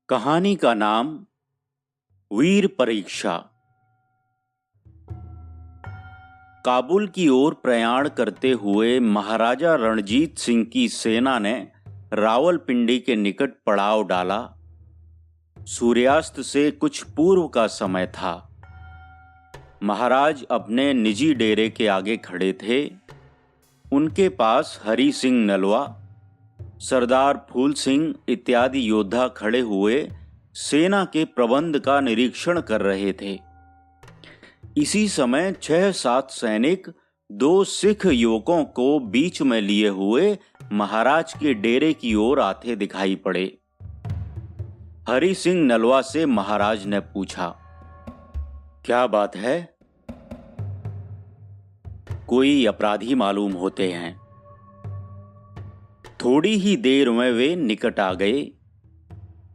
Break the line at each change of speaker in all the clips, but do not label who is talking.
कहानी का नाम वीर परीक्षा। काबुल की ओर प्रयाण करते हुए महाराजा रणजीत सिंह की सेना ने रावलपिंडी के निकट पड़ाव डाला। सूर्यास्त से कुछ पूर्व का समय था। महाराज अपने निजी डेरे के आगे खड़े थे। उनके पास हरि सिंह नलवा, सरदार फूल सिंह इत्यादि योद्धा खड़े हुए सेना के प्रबंध का निरीक्षण कर रहे थे। इसी समय 6-7 सैनिक दो सिख युवकों को बीच में लिए हुए महाराज के डेरे की ओर आते दिखाई पड़े। हरि सिंह नलवा से महाराज ने पूछा, क्या बात है? कोई अपराधी मालूम होते हैं। थोड़ी ही देर में वे निकट आ गए।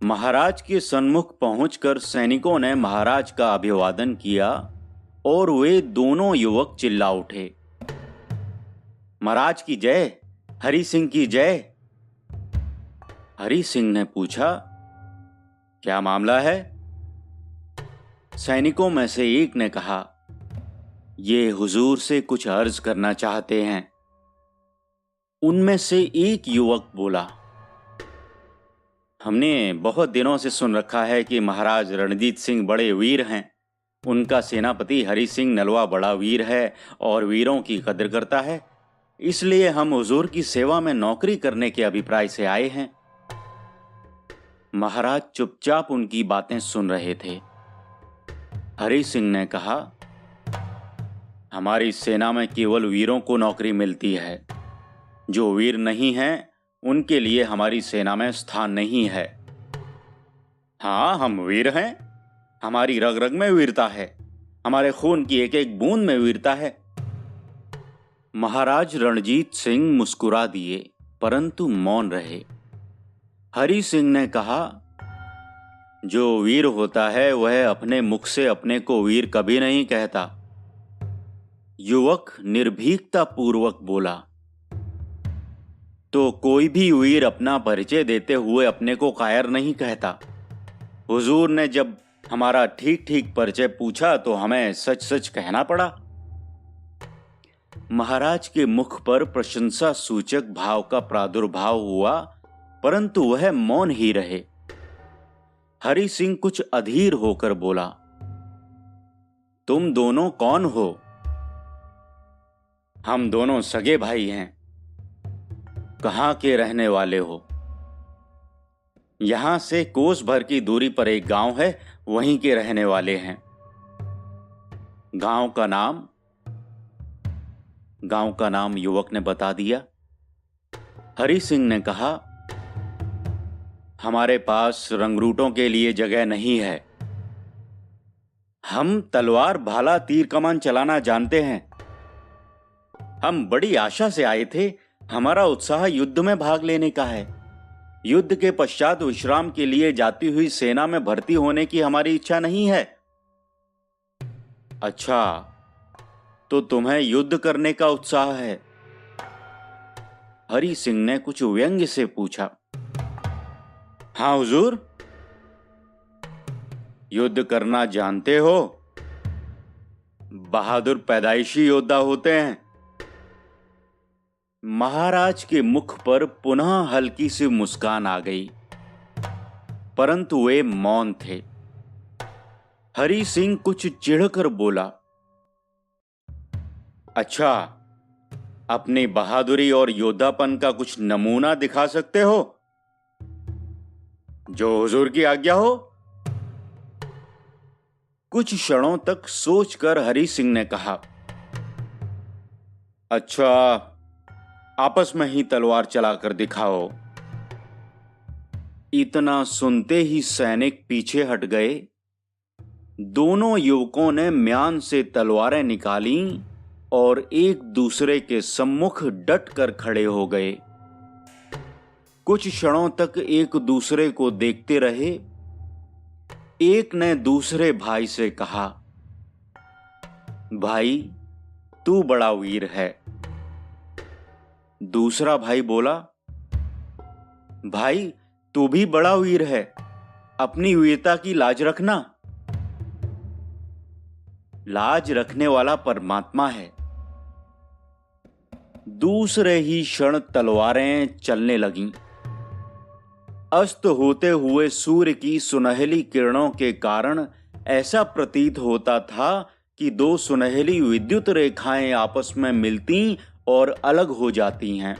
महाराज के सन्मुख पहुंचकर सैनिकों ने महाराज का अभिवादन किया और वे दोनों युवक चिल्ला उठे, महाराज की जय, हरि सिंह की जय। हरि सिंह ने पूछा, क्या मामला है? सैनिकों में से एक ने कहा, ये हुजूर से कुछ अर्ज करना चाहते हैं। उनमें से एक युवक बोला, हमने बहुत दिनों से सुन रखा है कि महाराज रणजीत सिंह बड़े वीर हैं। उनका सेनापति हरि सिंह नलवा बड़ा वीर है और वीरों की कदर करता है। इसलिए हम हुजूर की सेवा में नौकरी करने के अभिप्राय से आए हैं। महाराज चुपचाप उनकी बातें सुन रहे थे। हरि सिंह ने कहा, हमारी सेना में केवल वीरों को नौकरी मिलती है। जो वीर नहीं हैं उनके लिए हमारी सेना में स्थान नहीं है। हाँ, हम वीर हैं। हमारी रग रग में वीरता है। हमारे खून की एक एक बूंद में वीरता है। महाराज रणजीत सिंह मुस्कुरा दिए परंतु मौन रहे। हरि सिंह ने कहा, जो वीर होता है वह अपने मुख से अपने को वीर कभी नहीं कहता। युवक निर्भीकता पूर्वक बोला, तो कोई भी वीर अपना परिचय देते हुए अपने को कायर नहीं कहता। हुजूर ने जब हमारा ठीक ठीक परिचय पूछा तो हमें सच सच कहना पड़ा। महाराज के मुख पर प्रशंसा सूचक भाव का प्रादुर्भाव हुआ परंतु वह मौन ही रहे। हरि सिंह कुछ अधीर होकर बोला, तुम दोनों कौन हो? हम दोनों सगे भाई हैं। कहां के रहने वाले हो? यहां से कोस भर की दूरी पर एक गांव है, वहीं के रहने वाले हैं। गांव का नाम युवक ने बता दिया। हरि सिंह ने कहा, हमारे पास रंगरूटों के लिए जगह नहीं है। हम तलवार, भाला, तीर कमान चलाना जानते हैं। हम बड़ी आशा से आए थे। हमारा उत्साह युद्ध में भाग लेने का है। युद्ध के पश्चात विश्राम के लिए जाती हुई सेना में भर्ती होने की हमारी इच्छा नहीं है। अच्छा, तो तुम्हें युद्ध करने का उत्साह है? हरि सिंह ने कुछ व्यंग्य से पूछा। हाँ हुजूर। युद्ध करना जानते हो? बहादुर पैदाइशी योद्धा होते हैं। महाराज के मुख पर पुनः हल्की सी मुस्कान आ गई परंतु वे मौन थे। हरि सिंह कुछ चिढ़कर बोला, अच्छा, अपनी बहादुरी और योद्धापन का कुछ नमूना दिखा सकते हो? जो हुजूर की आज्ञा हो। कुछ क्षणों तक सोचकर हरि सिंह ने कहा, अच्छा, आपस में ही तलवार चलाकर दिखाओ। इतना सुनते ही सैनिक पीछे हट गए। दोनों युवकों ने म्यान से तलवारें निकाली और एक दूसरे के सम्मुख डट कर खड़े हो गए। कुछ क्षणों तक एक दूसरे को देखते रहे। एक ने दूसरे भाई से कहा, भाई, तू बड़ा वीर है। दूसरा भाई बोला, भाई, तू भी बड़ा वीर है। अपनी वीरता की लाज रखना। लाज रखने वाला परमात्मा है। दूसरे ही क्षण तलवारें चलने लगीं। अस्त होते हुए सूर्य की सुनहली किरणों के कारण ऐसा प्रतीत होता था कि दो सुनहली विद्युत रेखाएं आपस में मिलती और अलग हो जाती हैं।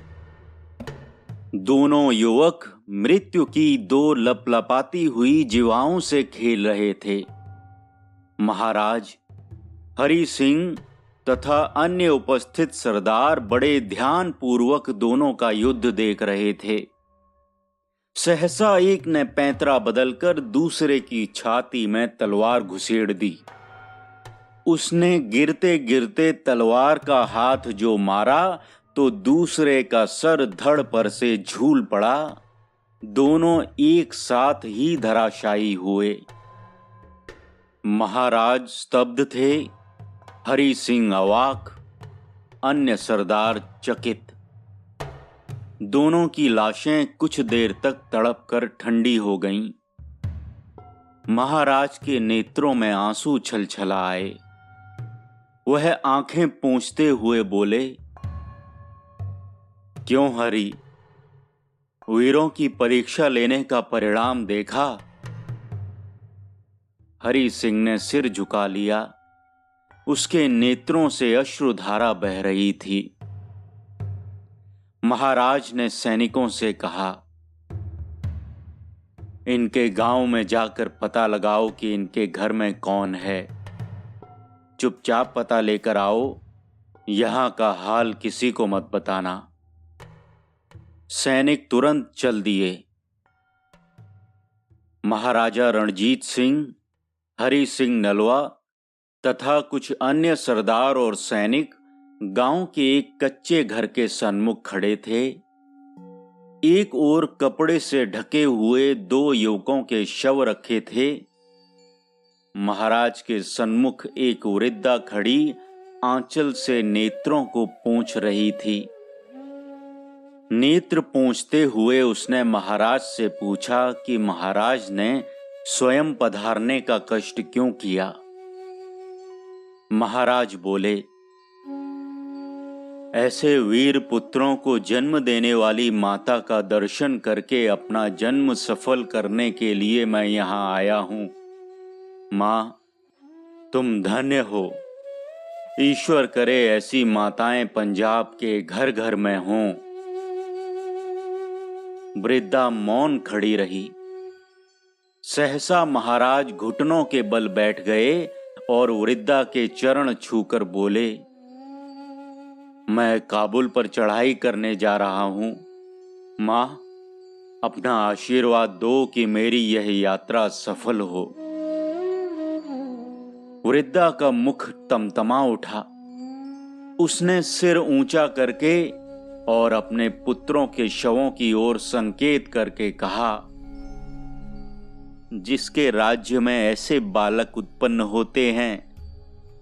दोनों युवक मृत्यु की दो लपलपाती हुई जीवाओं से खेल रहे थे। महाराज हरि सिंह तथा अन्य उपस्थित सरदार बड़े ध्यान पूर्वक दोनों का युद्ध देख रहे थे। सहसा एक ने पैंतरा बदलकर दूसरे की छाती में तलवार घुसेड़ दी। उसने गिरते गिरते तलवार का हाथ जो मारा तो दूसरे का सर धड़ पर से झूल पड़ा। दोनों एक साथ ही धराशायी हुए। महाराज स्तब्ध थे, हरि सिंह अवाक, अन्य सरदार चकित। दोनों की लाशें कुछ देर तक तड़प कर ठंडी हो गईं। महाराज के नेत्रों में आंसू छलछला आए। वह आंखें पोंछते हुए बोले, क्यों हरि, वीरों की परीक्षा लेने का परिणाम देखा? हरि सिंह ने सिर झुका लिया। उसके नेत्रों से अश्रुधारा बह रही थी। महाराज ने सैनिकों से कहा, इनके गांव में जाकर पता लगाओ कि इनके घर में कौन है। चुपचाप पता लेकर आओ, यहां का हाल किसी को मत बताना। सैनिक तुरंत चल दिए। महाराजा रणजीत सिंह, हरि सिंह नलवा तथा कुछ अन्य सरदार और सैनिक गांव के एक कच्चे घर के सन्मुख खड़े थे। एक ओर कपड़े से ढके हुए दो युवकों के शव रखे थे। महाराज के सन्मुख एक वृद्धा खड़ी आंचल से नेत्रों को पोंछ रही थी। नेत्र पोंछते हुए उसने महाराज से पूछा कि महाराज ने स्वयं पधारने का कष्ट क्यों किया। महाराज बोले, ऐसे वीर पुत्रों को जन्म देने वाली माता का दर्शन करके अपना जन्म सफल करने के लिए मैं यहां आया हूं। मां, तुम धन्य हो। ईश्वर करे ऐसी माताएं पंजाब के घर घर में हों। वृद्धा मौन खड़ी रही। सहसा महाराज घुटनों के बल बैठ गए और वृद्धा के चरण छूकर बोले, मैं काबुल पर चढ़ाई करने जा रहा हूं। मां, अपना आशीर्वाद दो कि मेरी यह यात्रा सफल हो। वृद्धा का मुख तमतमा उठा। उसने सिर ऊंचा करके और अपने पुत्रों के शवों की ओर संकेत करके कहा, जिसके राज्य में ऐसे बालक उत्पन्न होते हैं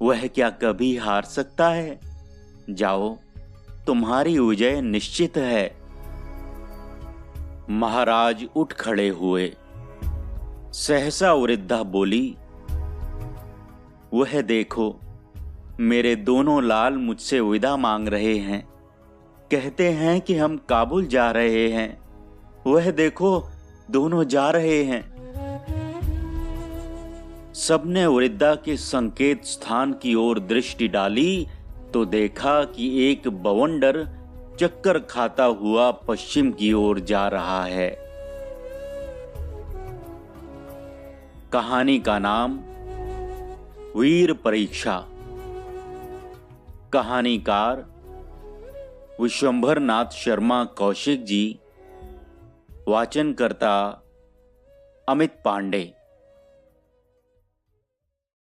वह क्या कभी हार सकता है? जाओ, तुम्हारी विजय निश्चित है। महाराज उठ खड़े हुए। सहसा वृद्धा बोली, वह देखो, मेरे दोनों लाल मुझसे विदा मांग रहे हैं। कहते हैं कि हम काबुल जा रहे हैं। वह देखो, दोनों जा रहे हैं। सबने वृद्धा के संकेत स्थान की ओर दृष्टि डाली तो देखा कि एक बवंडर चक्कर खाता हुआ पश्चिम की ओर जा रहा है। कहानी का नाम वीर परीक्षा। कहानीकार विश्वंभर नाथ शर्मा कौशिक जी। वाचनकर्ता अमित पांडे।